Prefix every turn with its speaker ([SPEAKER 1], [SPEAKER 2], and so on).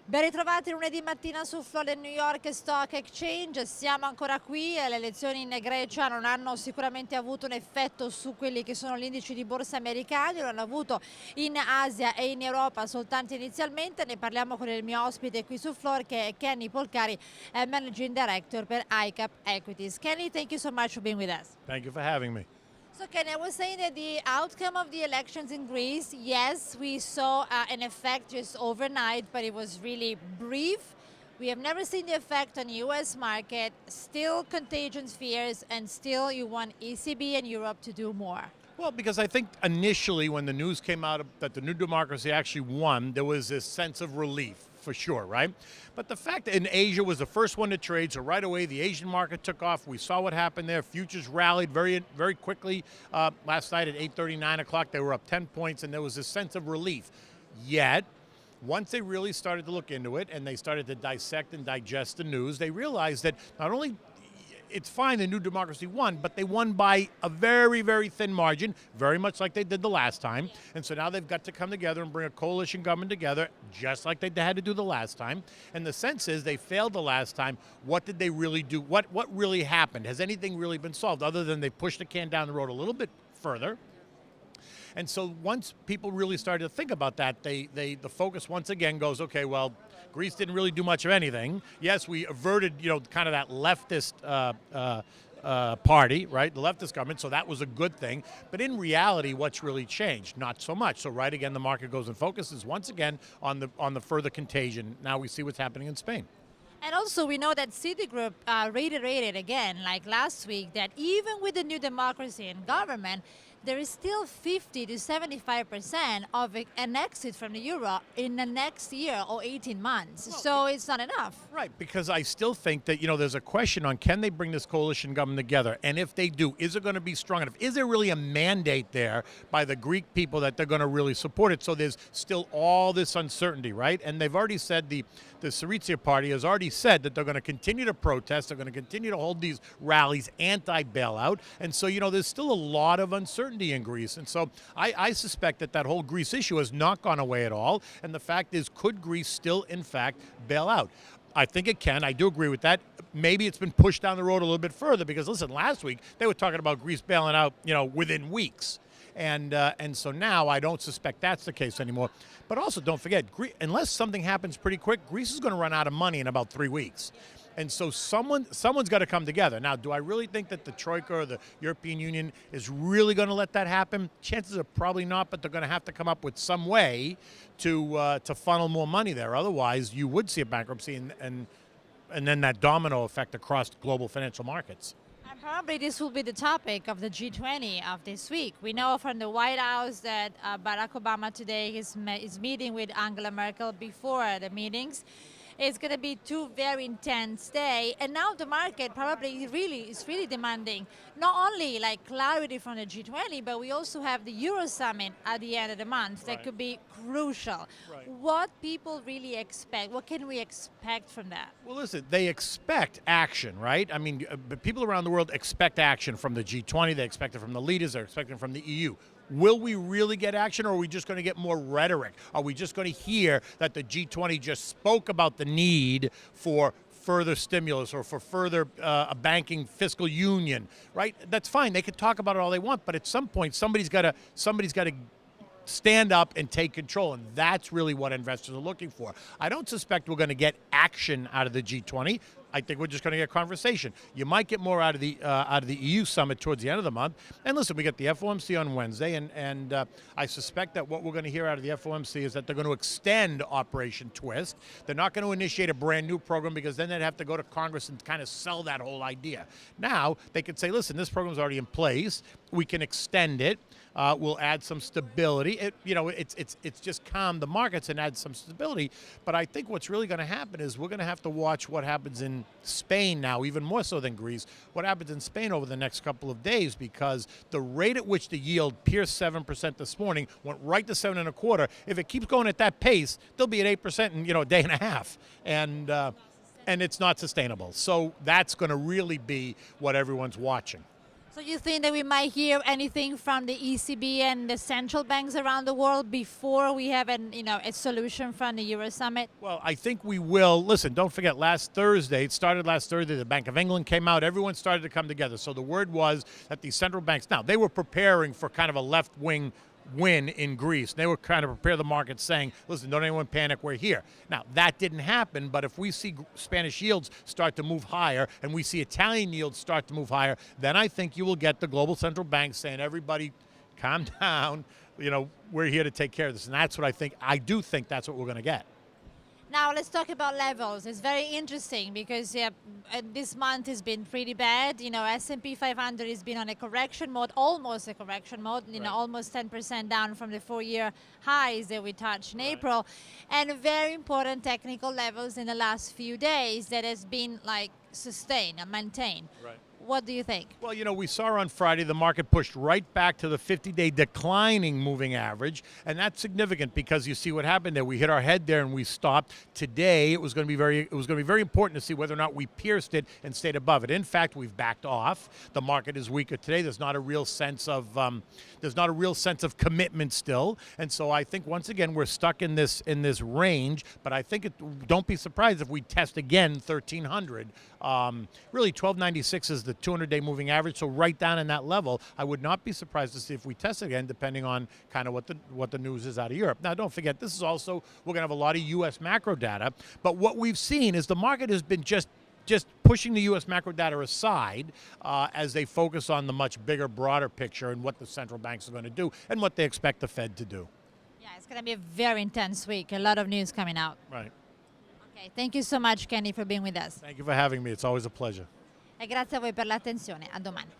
[SPEAKER 1] Ben ritrovati lunedì mattina su Floor New York Stock Exchange, siamo ancora qui, le elezioni in Grecia non hanno sicuramente avuto un effetto su quelli che sono gli indici di borsa americani, lo hanno avuto in Asia e in Europa soltanto inizialmente. Ne parliamo con il mio ospite qui su Floor che è Kenneth Polcari, Managing Director per ICAP Equities. Kenny, thank you so much for being with us.
[SPEAKER 2] Thank you for having me.
[SPEAKER 1] So Kenny, I was saying that the outcome of the elections in Greece, yes, we saw an effect just overnight, but it was really brief. We have never seen the effect on the US market, still contagion fears, and still you want ECB and Europe to do more.
[SPEAKER 2] Well, because I think initially when the news came out that the New Democracy actually won, there was this sense of relief, for sure, right? But the fact that in Asia was the first one to trade, so right away the Asian market took off. We saw what happened there. Futures rallied very, very quickly last night at 8:30, 9 o'clock. They were up 10 points, and there was this sense of relief. Yet, once they really started to look into it and they started to dissect and digest the news, they realized that not only it's fine the New Democracy won, but they won by a very, very thin margin, very much like they did the last time. And so now they've got to come together and bring a coalition government together, just like they had to do the last time. And the sense is they failed the last time. What did they really do? What really happened? Has anything really been solved other than they pushed the can down the road a little bit further? And so once people really started to think about that, the focus once again goes, okay, well, Greece didn't really do much of anything. Yes, we averted, kind of that leftist party, right, the leftist government, so that was a good thing. But in reality, what's really changed? Not so much. So right again, the market goes and focuses once again on the further contagion. Now we see what's happening in Spain.
[SPEAKER 1] And also we know that Citigroup reiterated again, like last week, that even with the New Democracy in government, there is still 50 to 75% of an exit from the euro in the next year or 18 months. Well, so it's not enough.
[SPEAKER 2] Right, because I still think that, there's a question on can they bring this coalition government together? And if they do, is it going to be strong enough? Is there really a mandate there by the Greek people that they're going to really support it? So there's still all this uncertainty, right? And they've already said, the Syriza party has already said that they're going to continue to protest, they're going to continue to hold these rallies anti-bailout. And so, there's still a lot of uncertainty in Greece. And so I suspect that whole Greece issue has not gone away at all. And the fact is, could Greece still, in fact, bail out? I think it can. I do agree with that. Maybe it's been pushed down the road a little bit further because, listen, last week they were talking about Greece bailing out, within weeks. And so now I don't suspect that's the case anymore. But also don't forget, unless something happens pretty quick, Greece is going to run out of money in about 3 weeks. And so someone's got to come together. Now, do I really think that the Troika or the European Union is really going to let that happen? Chances are probably not, but they're going to have to come up with some way to funnel more money there. Otherwise, you would see a bankruptcy and then that domino effect across global financial markets.
[SPEAKER 1] And probably this will be the topic of the G20 of this week. We know from the White House that Barack Obama today is meeting with Angela Merkel before the meetings. It's going to be 2 very intense days, and now the market probably is really demanding not only like clarity from the G20, but we also have the Euro Summit at the end of the month that could be crucial. Right. What people really expect? What can we expect from that?
[SPEAKER 2] Well, listen, they expect action, right? I mean, people around the world expect action from the G20. They expect it from the leaders. They're expecting it from the EU. Will we really get action, or are we just going to get more rhetoric? Are we just going to hear that the G20 just spoke about the need for further stimulus or for further a banking fiscal union, right? That's fine. They could talk about it all they want, but at some point somebody's got to stand up and take control, and that's really what investors are looking for. I don't suspect we're going to get action out of the G20. I think we're just going to get conversation. You might get more out of the EU summit towards the end of the month. And listen, we get the FOMC on Wednesday, and I suspect that what we're going to hear out of the FOMC is that they're going to extend Operation Twist. They're not going to initiate a brand new program because then they'd have to go to Congress and kind of sell that whole idea. Now they could say, listen, this program's already in place. We can extend it. We'll add some stability. It's just calm the markets and add some stability. But I think what's really going to happen is we're going to have to watch what happens in Spain now, even more so than Greece, what happens in Spain over the next couple of days, because the rate at which the yield pierced 7% this morning went right to 7.25. If it keeps going at that pace, they'll be at 8% in a day and a half. And it's not sustainable. So that's going to really be what everyone's watching.
[SPEAKER 1] So you think that we might hear anything from the ECB and the central banks around the world before we have a solution from the Euro Summit?
[SPEAKER 2] Well, I think we will. Listen, don't forget, last Thursday, it started last Thursday, the Bank of England came out, everyone started to come together. So the word was that the central banks, now, they were preparing for kind of a left-wing win in Greece. They were trying to prepare the market saying, listen, don't anyone panic, we're here. Now, that didn't happen, but if we see Spanish yields start to move higher and we see Italian yields start to move higher, then I think you will get the global central banks saying, everybody calm down, we're here to take care of this. And that's what I do think that's what we're going to get.
[SPEAKER 1] Now let's talk about levels. It's very interesting because this month has been pretty bad. S&P 500 has been on a correction mode, almost a correction mode.
[SPEAKER 2] Right.
[SPEAKER 1] Almost 10% down from the 4-year highs that we touched in
[SPEAKER 2] Right.
[SPEAKER 1] April, and very important technical levels in the last few days that has been sustained and maintained.
[SPEAKER 2] Right.
[SPEAKER 1] What do you think?
[SPEAKER 2] Well, we saw on Friday the market pushed right back to the 50-day declining moving average, and that's significant because you see what happened there. We hit our head there and we stopped. Today, it was going to be very important to see whether or not we pierced it and stayed above it. In fact, we've backed off. The market is weaker today. There's not a real sense of commitment still, and so I think once again we're stuck in this range. But I think don't be surprised if we test again 1300. Really, 1296 is the 200-day moving average, so right down in that level. I would not be surprised to see if we test again, depending on kind of what the news is out of Europe. Now, don't forget, this is also, we're going to have a lot of U.S. macro data, but what we've seen is the market has been just pushing the U.S. macro data aside as they focus on the much bigger, broader picture and what the central banks are going to do and what they expect the Fed to do.
[SPEAKER 1] Yeah, it's going to be a very intense week. A lot of news coming out.
[SPEAKER 2] Right.
[SPEAKER 1] Okay, thank you so much, Kenny, for being with us.
[SPEAKER 2] Thank you for having me. It's always a pleasure.
[SPEAKER 1] E grazie a voi per l'attenzione. A domani.